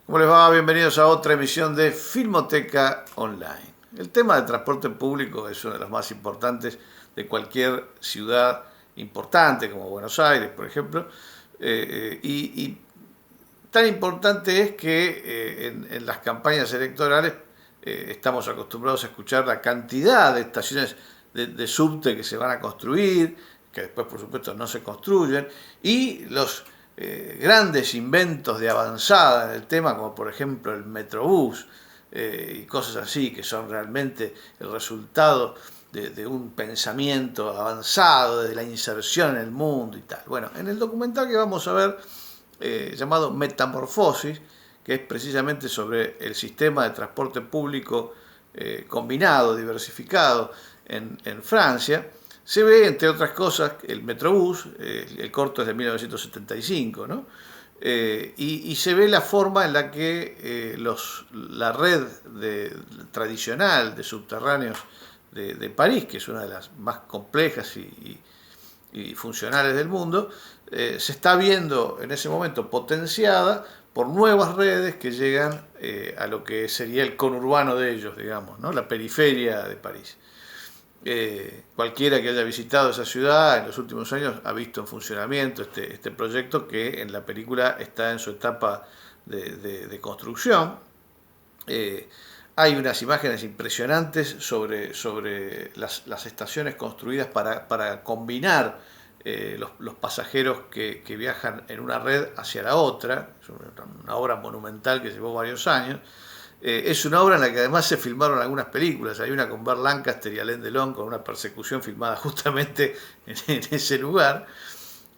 ¿Cómo les va? Bienvenidos a otra emisión de Filmoteca Online. El tema del transporte público es uno de los más importantes de cualquier ciudad importante, como Buenos Aires, por ejemplo, y tan importante es que en las campañas electorales estamos acostumbrados a escuchar la cantidad de estaciones de subte que se van a construir, que después por supuesto no se construyen, y los grandes inventos de avanzada en el tema, como por ejemplo el Metrobús y cosas así, que son realmente el resultado de un pensamiento avanzado, de la inserción en el mundo y tal. Bueno, en el documental que vamos a ver, llamado Metamorfosis, que es precisamente sobre el sistema de transporte público combinado, diversificado en Francia, se ve, entre otras cosas, el Metrobús, el corto es de 1975, ¿no? Y se ve la forma en la que la red tradicional de subterráneos de París, que es una de las más complejas y funcionales del mundo, se está viendo en ese momento potenciada por nuevas redes que llegan a lo que sería el conurbano de ellos, digamos, ¿no? La periferia de París. Cualquiera que haya visitado esa ciudad en los últimos años ha visto en funcionamiento este proyecto, que en la película está en su etapa de construcción. Hay unas imágenes impresionantes sobre las estaciones construidas para combinar los pasajeros que viajan en una red hacia la otra. Es una obra monumental que llevó varios años. Es una obra en la que además se filmaron algunas películas. Hay una con Burt Lancaster y Alain Delon con una persecución filmada justamente en ese lugar.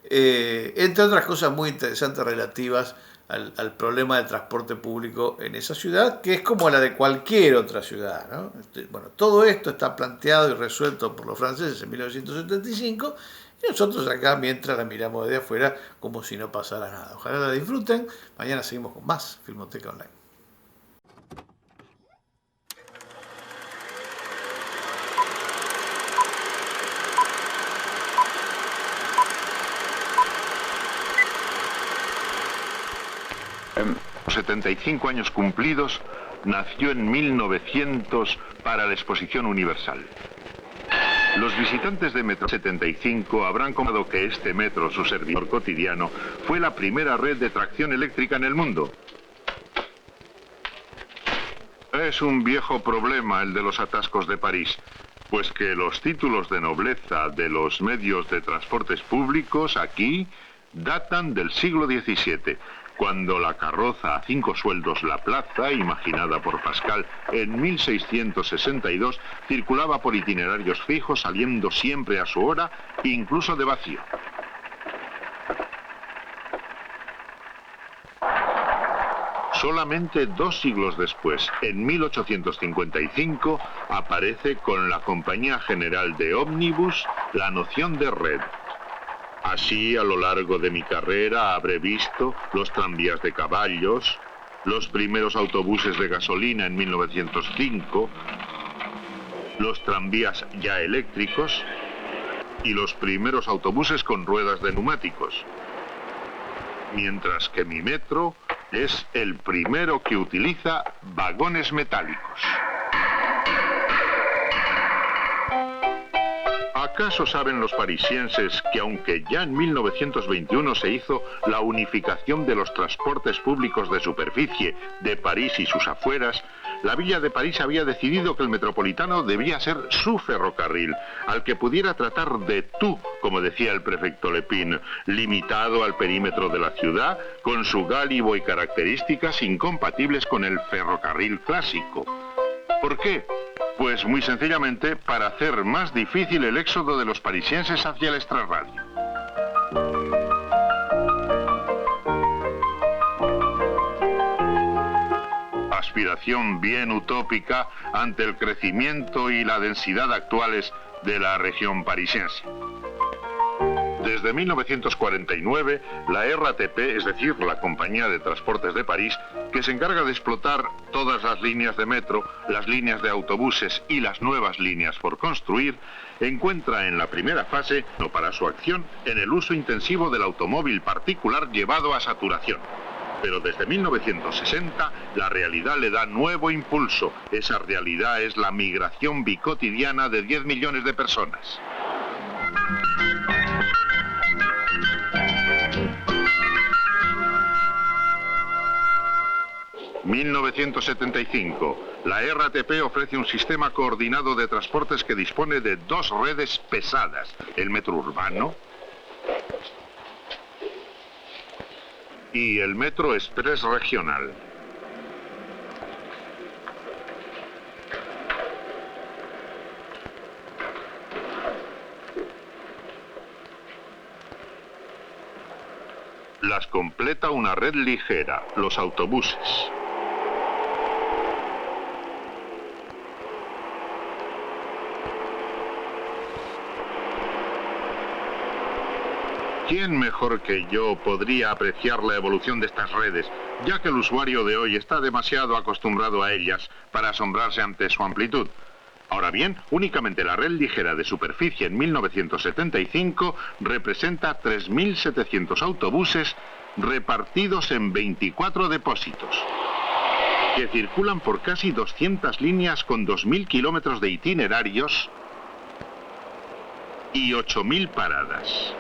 Entre otras cosas muy interesantes relativas al problema del transporte público en esa ciudad, que es como la de cualquier otra ciudad, ¿no? Bueno, todo esto está planteado y resuelto por los franceses en 1975, y nosotros acá, mientras la miramos desde afuera, como si no pasara nada. Ojalá la disfruten. Mañana seguimos con más Filmoteca Online. Los 75 años cumplidos, nació en 1900 para la Exposición Universal. Los visitantes de Metro 75 habrán comprobado que este metro, su servidor cotidiano, fue la primera red de tracción eléctrica en el mundo. Es un viejo problema el de los atascos de París, pues que los títulos de nobleza de los medios de transportes públicos aquí datan del siglo XVII, cuando la carroza a 5 sueldos la plaza, imaginada por Pascal en 1662, circulaba por itinerarios fijos, saliendo siempre a su hora, incluso de vacío. Solamente 2 siglos después, en 1855, aparece con la Compañía General de Ómnibus la noción de red. Así, a lo largo de mi carrera, habré visto los tranvías de caballos, los primeros autobuses de gasolina en 1905, los tranvías ya eléctricos y los primeros autobuses con ruedas de neumáticos. Mientras que mi metro es el primero que utiliza vagones metálicos. ¿Acaso saben los parisienses que aunque ya en 1921 se hizo la unificación de los transportes públicos de superficie de París y sus afueras, la Villa de París había decidido que el metropolitano debía ser su ferrocarril, al que pudiera tratar de tú, como decía el prefecto Lepine, limitado al perímetro de la ciudad, con su gálibo y características incompatibles con el ferrocarril clásico. ¿Por qué? Pues muy sencillamente para hacer más difícil el éxodo de los parisienses hacia el extrarradio. Aspiración bien utópica ante el crecimiento y la densidad actuales de la región parisiense. Desde 1949, la RATP, es decir, la Compañía de Transportes de París, que se encarga de explotar todas las líneas de metro, las líneas de autobuses y las nuevas líneas por construir, encuentra en la primera fase, no para su acción, en el uso intensivo del automóvil particular llevado a saturación. Pero desde 1960 la realidad le da nuevo impulso. Esa realidad es la migración bicotidiana de 10 millones de personas. ...1975... La RATP ofrece un sistema coordinado de transportes que dispone de 2 redes pesadas. El metro urbano y el metro express regional. Las completa una red ligera, los autobuses. ¿Quién mejor que yo podría apreciar la evolución de estas redes, ya que el usuario de hoy está demasiado acostumbrado a ellas para asombrarse ante su amplitud? Ahora bien, únicamente la red ligera de superficie en 1975 representa 3.700 autobuses repartidos en 24 depósitos, que circulan por casi 200 líneas con 2.000 kilómetros de itinerarios y 8.000 paradas.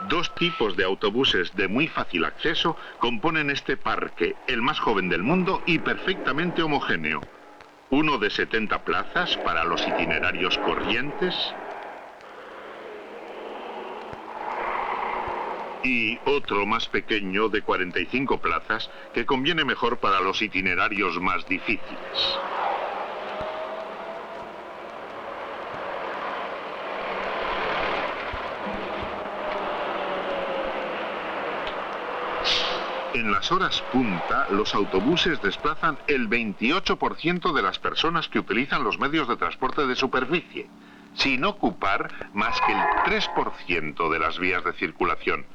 Dos tipos de autobuses de muy fácil acceso componen este parque, el más joven del mundo y perfectamente homogéneo. Uno de 70 plazas para los itinerarios corrientes y otro más pequeño de 45 plazas que conviene mejor para los itinerarios más difíciles. En las horas punta, los autobuses desplazan el 28% de las personas que utilizan los medios de transporte de superficie, sin ocupar más que el 3% de las vías de circulación.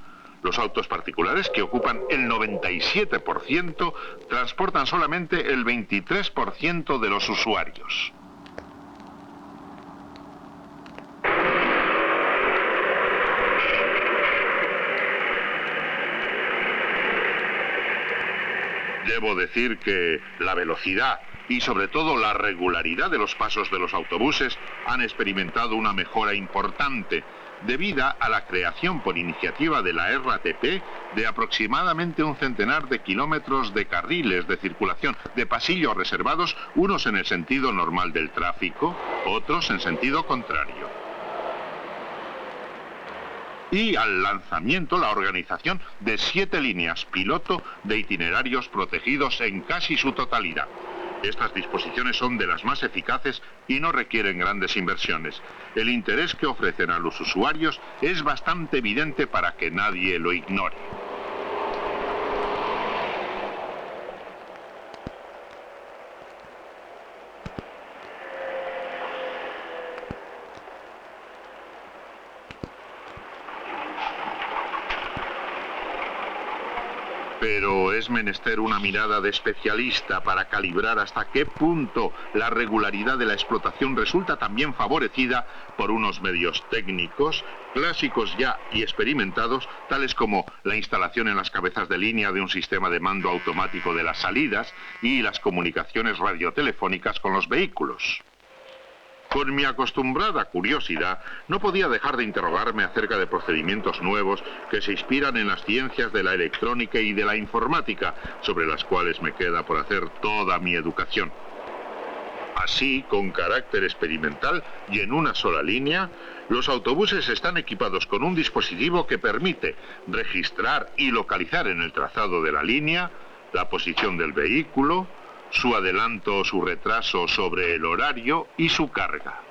Los autos particulares, que ocupan el 97%, transportan solamente el 23% de los usuarios. Debo decir que la velocidad y sobre todo la regularidad de los pasos de los autobuses han experimentado una mejora importante, debida a la creación por iniciativa de la RATP de aproximadamente un centenar de kilómetros de carriles de circulación, de pasillos reservados, unos en el sentido normal del tráfico, otros en sentido contrario. Y al lanzamiento, la organización de 7 líneas piloto de itinerarios protegidos en casi su totalidad. Estas disposiciones son de las más eficaces y no requieren grandes inversiones. El interés que ofrecen a los usuarios es bastante evidente para que nadie lo ignore. Pero es menester una mirada de especialista para calibrar hasta qué punto la regularidad de la explotación resulta también favorecida por unos medios técnicos, clásicos ya y experimentados, tales como la instalación en las cabezas de línea de un sistema de mando automático de las salidas y las comunicaciones radiotelefónicas con los vehículos. Con mi acostumbrada curiosidad, no podía dejar de interrogarme acerca de procedimientos nuevos que se inspiran en las ciencias de la electrónica y de la informática, sobre las cuales me queda por hacer toda mi educación. Así, con carácter experimental y en una sola línea, los autobuses están equipados con un dispositivo que permite registrar y localizar en el trazado de la línea la posición del vehículo, su adelanto o su retraso sobre el horario y su carga.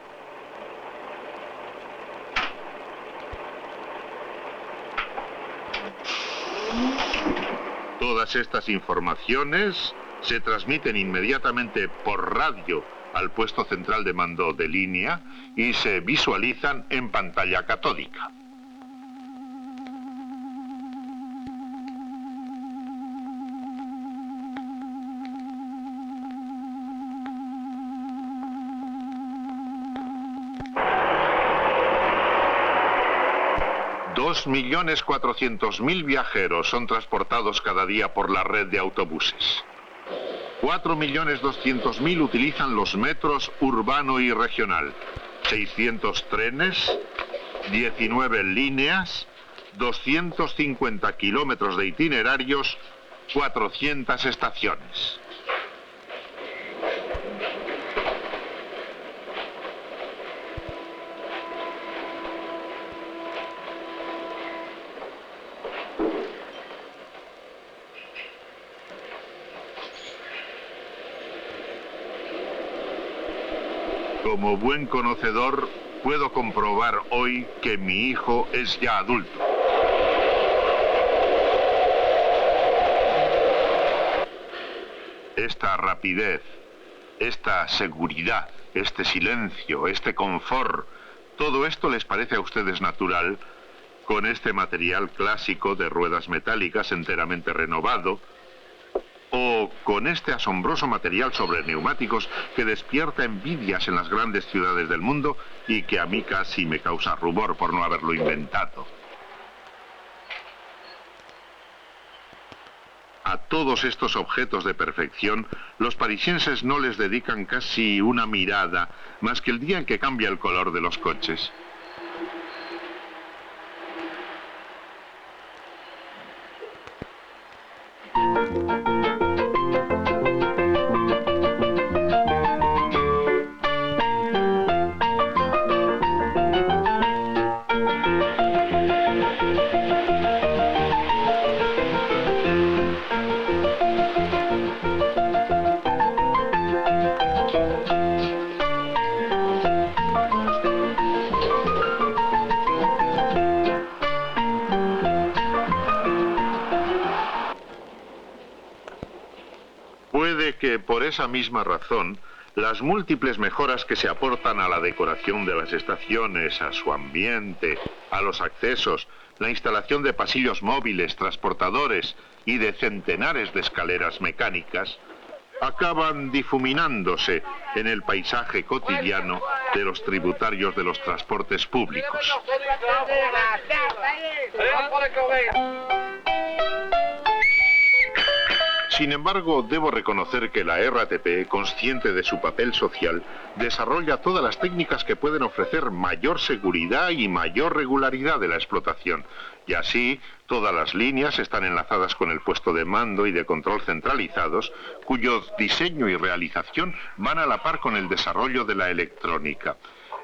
Todas estas informaciones se transmiten inmediatamente por radio al puesto central de mando de línea y se visualizan en pantalla catódica. 2.400.000 viajeros son transportados cada día por la red de autobuses. 4.200.000 utilizan los metros urbano y regional. 600 trenes, 19 líneas, 250 kilómetros de itinerarios, 400 estaciones. Como buen conocedor, puedo comprobar hoy que mi hijo es ya adulto. Esta rapidez, esta seguridad, este silencio, este confort, ¿todo esto les parece a ustedes natural? Con este material clásico de ruedas metálicas enteramente renovado, o con este asombroso material sobre neumáticos que despierta envidias en las grandes ciudades del mundo y que a mí casi me causa rubor por no haberlo inventado. A todos estos objetos de perfección, los parisienses no les dedican casi una mirada, más que el día en que cambia el color de los coches. Puede que por esa misma razón, las múltiples mejoras que se aportan a la decoración de las estaciones, a su ambiente, a los accesos, la instalación de pasillos móviles, transportadores y de centenares de escaleras mecánicas, acaban difuminándose en el paisaje cotidiano de los tributarios de los transportes públicos. Sin embargo, debo reconocer que la RATP, consciente de su papel social, desarrolla todas las técnicas que pueden ofrecer mayor seguridad y mayor regularidad de la explotación. Y así, todas las líneas están enlazadas con el puesto de mando y de control centralizados, cuyo diseño y realización van a la par con el desarrollo de la electrónica.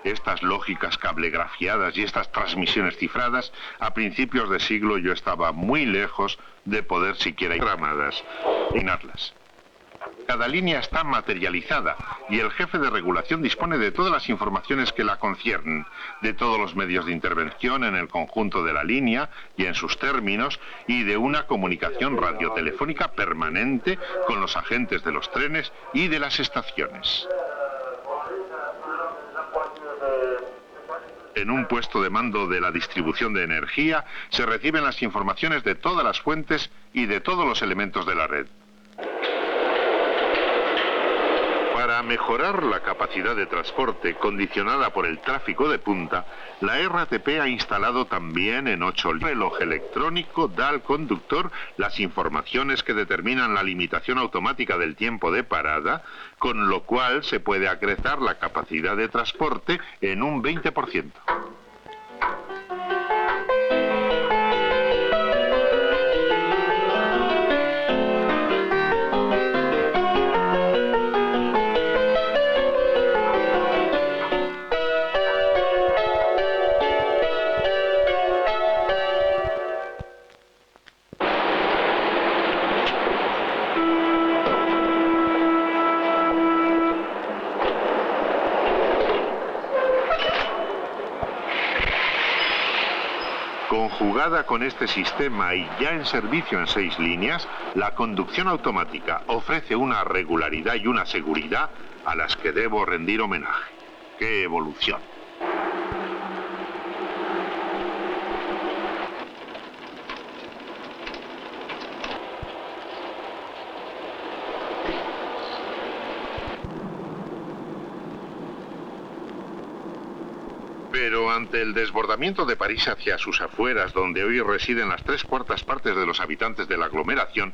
Estas lógicas cablegrafiadas y estas transmisiones cifradas, a principios de siglo yo estaba muy lejos de poder siquiera programadas. Cada línea está materializada y el jefe de regulación dispone de todas las informaciones que la conciernen, de todos los medios de intervención en el conjunto de la línea y en sus términos, y de una comunicación radiotelefónica permanente con los agentes de los trenes y de las estaciones. En un puesto de mando de la distribución de energía se reciben las informaciones de todas las fuentes y de todos los elementos de la red. Para mejorar la capacidad de transporte condicionada por el tráfico de punta, la RATP ha instalado también en 8 líneas. El reloj electrónico da al conductor las informaciones que determinan la limitación automática del tiempo de parada, con lo cual se puede acrecentar la capacidad de transporte en un 20%. Conjugada con este sistema y ya en servicio en 6 líneas, la conducción automática ofrece una regularidad y una seguridad a las que debo rendir homenaje. ¡Qué evolución! Pero ante el desbordamiento de París hacia sus afueras, donde hoy residen las 3/4 partes de los habitantes de la aglomeración,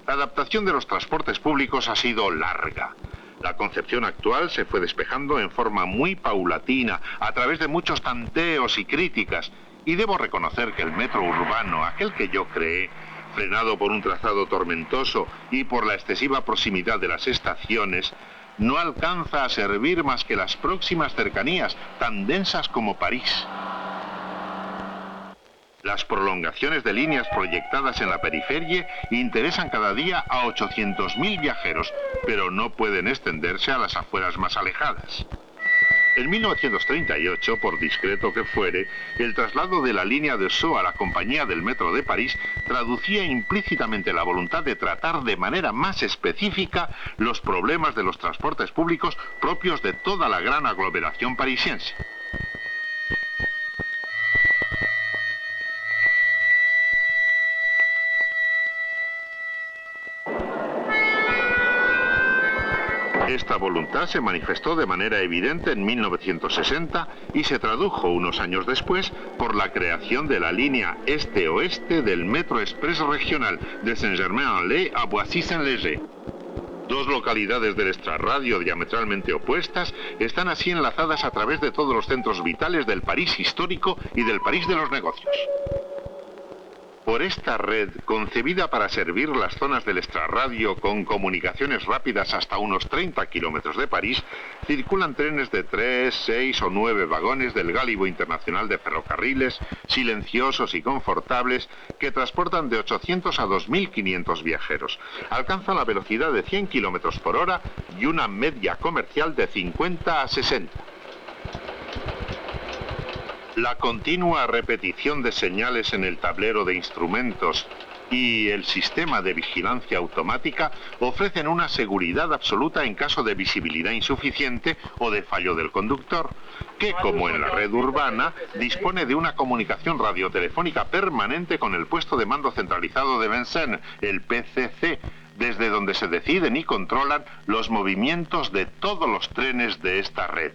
la adaptación de los transportes públicos ha sido larga. La concepción actual se fue despejando en forma muy paulatina, a través de muchos tanteos y críticas, y debo reconocer que el metro urbano, aquel que yo creé, frenado por un trazado tormentoso y por la excesiva proximidad de las estaciones, no alcanza a servir más que las próximas cercanías, tan densas como París. Las prolongaciones de líneas proyectadas en la periferia interesan cada día a 800.000 viajeros, pero no pueden extenderse a las afueras más alejadas. En 1938, por discreto que fuere, el traslado de la línea de Sceaux a la Compañía del Metro de París traducía implícitamente la voluntad de tratar de manera más específica los problemas de los transportes públicos propios de toda la gran aglomeración parisiense. Esta voluntad se manifestó de manera evidente en 1960 y se tradujo unos años después por la creación de la línea este-oeste del Metro Express regional de Saint-Germain-en-Laye a Boissy-Saint-Léger. Dos localidades del extrarradio diametralmente opuestas están así enlazadas a través de todos los centros vitales del París histórico y del París de los negocios. Por esta red, concebida para servir las zonas del extrarradio con comunicaciones rápidas hasta unos 30 kilómetros de París, circulan trenes de 3, 6 o 9 vagones del Gálibo Internacional de Ferrocarriles, silenciosos y confortables, que transportan de 800 a 2.500 viajeros. Alcanzan la velocidad de 100 kilómetros por hora y una media comercial de 50 a 60. La continua repetición de señales en el tablero de instrumentos y el sistema de vigilancia automática ofrecen una seguridad absoluta en caso de visibilidad insuficiente o de fallo del conductor, que, como en la red urbana, dispone de una comunicación radiotelefónica permanente con el puesto de mando centralizado de Vincennes, el PCC, desde donde se deciden y controlan los movimientos de todos los trenes de esta red.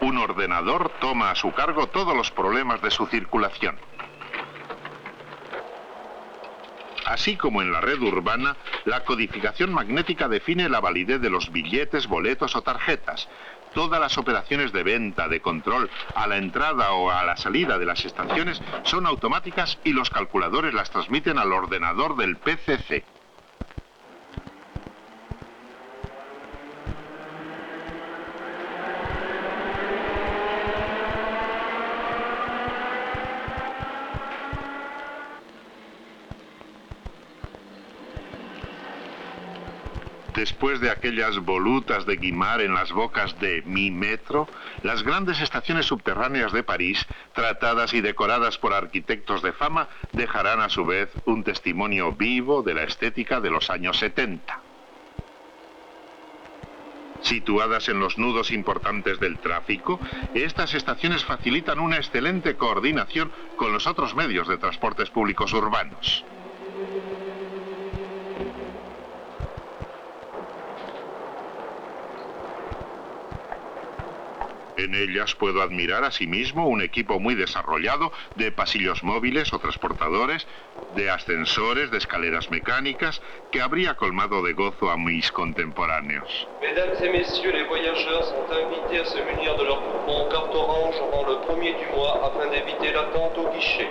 Un ordenador toma a su cargo todos los problemas de su circulación. Así como en la red urbana, la codificación magnética define la validez de los billetes, boletos o tarjetas. Todas las operaciones de venta, de control, a la entrada o a la salida de las estaciones son automáticas y los calculadores las transmiten al ordenador del PCC. Después de aquellas volutas de Guimard en las bocas de Mi Metro, las grandes estaciones subterráneas de París, tratadas y decoradas por arquitectos de fama, dejarán a su vez un testimonio vivo de la estética de los años 70. Situadas en los nudos importantes del tráfico, estas estaciones facilitan una excelente coordinación con los otros medios de transportes públicos urbanos. En ellas puedo admirar asimismo un equipo muy desarrollado de pasillos móviles o transportadores, de ascensores, de escaleras mecánicas, que habría colmado de gozo a mis contemporáneos. Mesdames et messieurs, les voyageurs sont invités à se munir de leur coupon carte orange avant le 1er du mois afin d'éviter l'attente au guichet.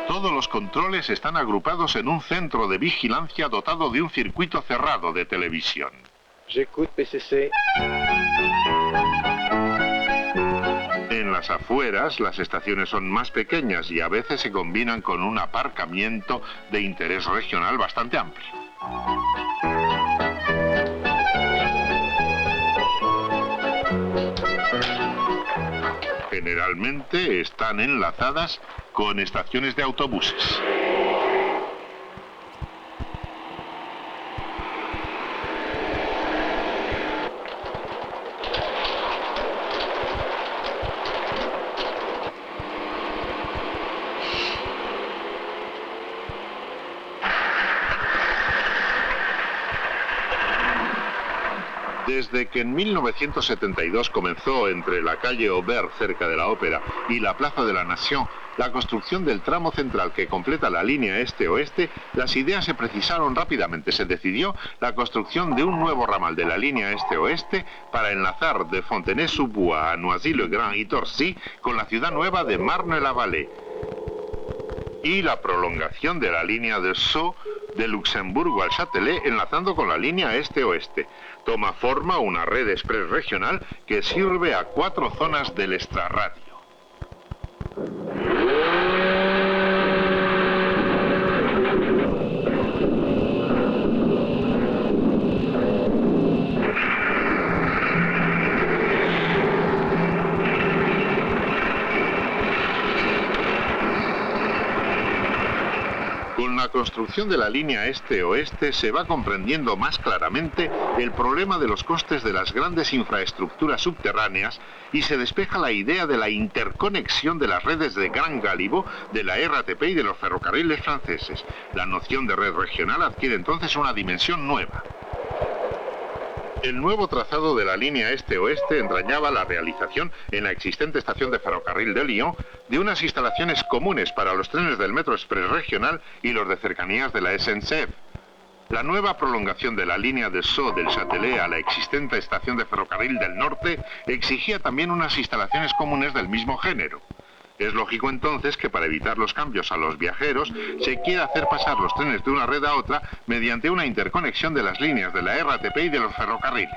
Todos los controles están agrupados en un centro de vigilancia dotado de un circuito cerrado de televisión. J'écoute PCC. En las afueras, las estaciones son más pequeñas y a veces se combinan con un aparcamiento de interés regional bastante amplio. Generalmente están enlazadas con estaciones de autobuses. Desde que en 1972 comenzó entre la calle Aubert, cerca de la Ópera, y la Plaza de la Nation, la construcción del tramo central que completa la línea este-oeste, las ideas se precisaron rápidamente. Se decidió la construcción de un nuevo ramal de la línea este-oeste para enlazar de Fontenay-sous-Bois a Noisy-le-Grand y Torcy con la ciudad nueva de Marne-la-Vallée, y la prolongación de la línea de Sceaux de Luxemburgo al Châtelet, enlazando con la línea este-oeste. Toma forma una red express regional que sirve a 4 zonas del extrarradio. Con la construcción de la línea este-oeste se va comprendiendo más claramente el problema de los costes de las grandes infraestructuras subterráneas y se despeja la idea de la interconexión de las redes de Gran Gálibo, de la RATP y de los ferrocarriles franceses. La noción de red regional adquiere entonces una dimensión nueva. El nuevo trazado de la línea este-oeste entrañaba la realización en la existente estación de ferrocarril de Lyon de unas instalaciones comunes para los trenes del Metro Express regional y los de cercanías de la SNCF. La nueva prolongación de la línea de Sceaux del Châtelet a la existente estación de ferrocarril del norte exigía también unas instalaciones comunes del mismo género. Es lógico entonces que para evitar los cambios a los viajeros se quiera hacer pasar los trenes de una red a otra mediante una interconexión de las líneas de la RATP y de los ferrocarriles.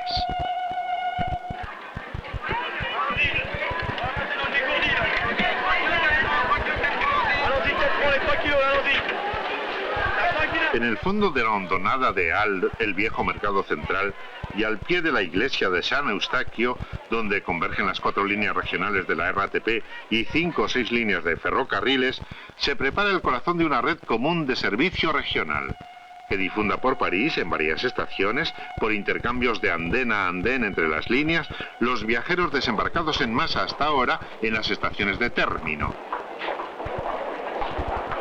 En el fondo de la hondonada de Halles, el viejo mercado central, y al pie de la iglesia de San Eustaquio, donde convergen las 4 líneas regionales de la RATP y 5 o 6 líneas de ferrocarriles, se prepara el corazón de una red común de servicio regional, que difunda por París, en varias estaciones, por intercambios de andén a andén entre las líneas, los viajeros desembarcados en masa hasta ahora en las estaciones de término,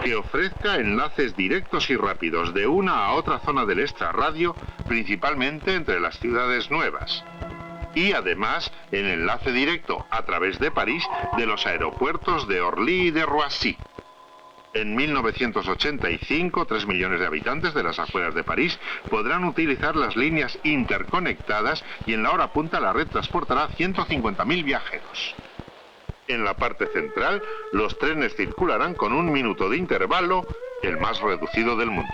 que ofrezca enlaces directos y rápidos de una a otra zona del extrarradio, principalmente entre las ciudades nuevas, y además el enlace directo a través de París de los aeropuertos de Orly y de Roissy. En 1985, 3 millones de habitantes de las afueras de París podrán utilizar las líneas interconectadas y en la hora punta la red transportará 150.000 viajeros. En la parte central, los trenes circularán con 1 minuto de intervalo, el más reducido del mundo.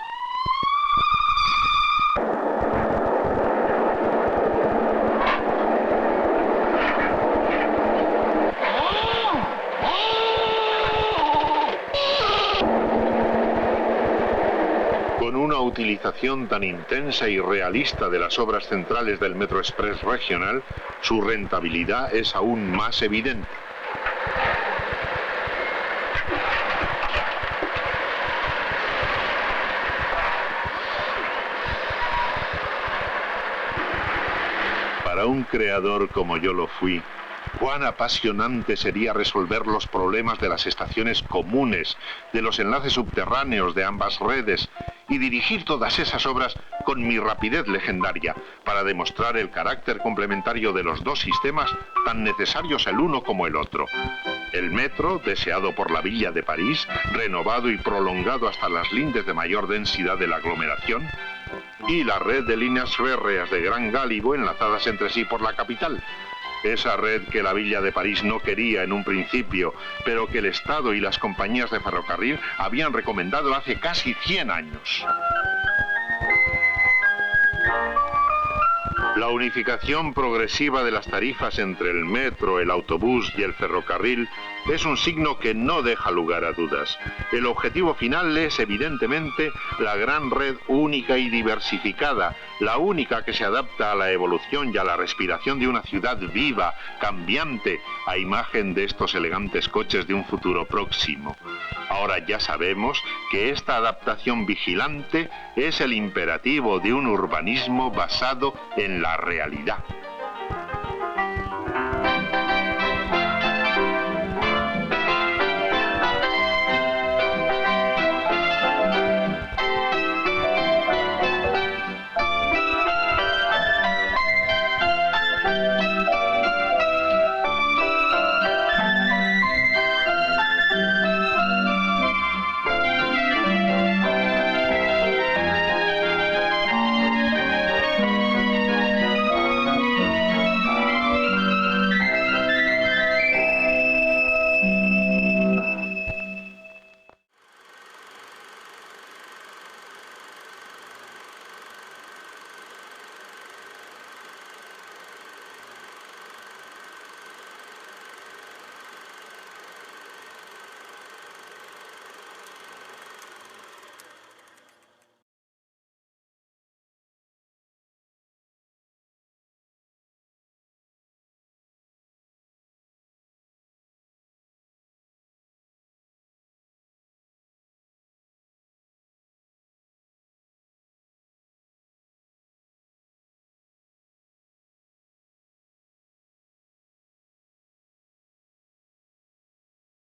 Con una utilización tan intensa y realista de las obras centrales del Metro Express regional, su rentabilidad es aún más evidente. Para un creador como yo lo fui, cuán apasionante sería resolver los problemas de las estaciones comunes, de los enlaces subterráneos de ambas redes, y dirigir todas esas obras con mi rapidez legendaria para demostrar el carácter complementario de los dos sistemas tan necesarios el uno como el otro. El metro, deseado por la Villa de París, renovado y prolongado hasta las lindes de mayor densidad de la aglomeración, y la red de líneas férreas de Gran Gálibo enlazadas entre sí por la capital. Esa red que la Villa de París no quería en un principio, pero que el Estado y las compañías de ferrocarril habían recomendado hace casi 100 años. La unificación progresiva de las tarifas entre el metro, el autobús y el ferrocarril es un signo que no deja lugar a dudas. El objetivo final es, evidentemente, la gran red única y diversificada, la única que se adapta a la evolución y a la respiración de una ciudad viva, cambiante, a imagen de estos elegantes coches de un futuro próximo. Ahora ya sabemos que esta adaptación vigilante es el imperativo de un urbanismo basado en la realidad.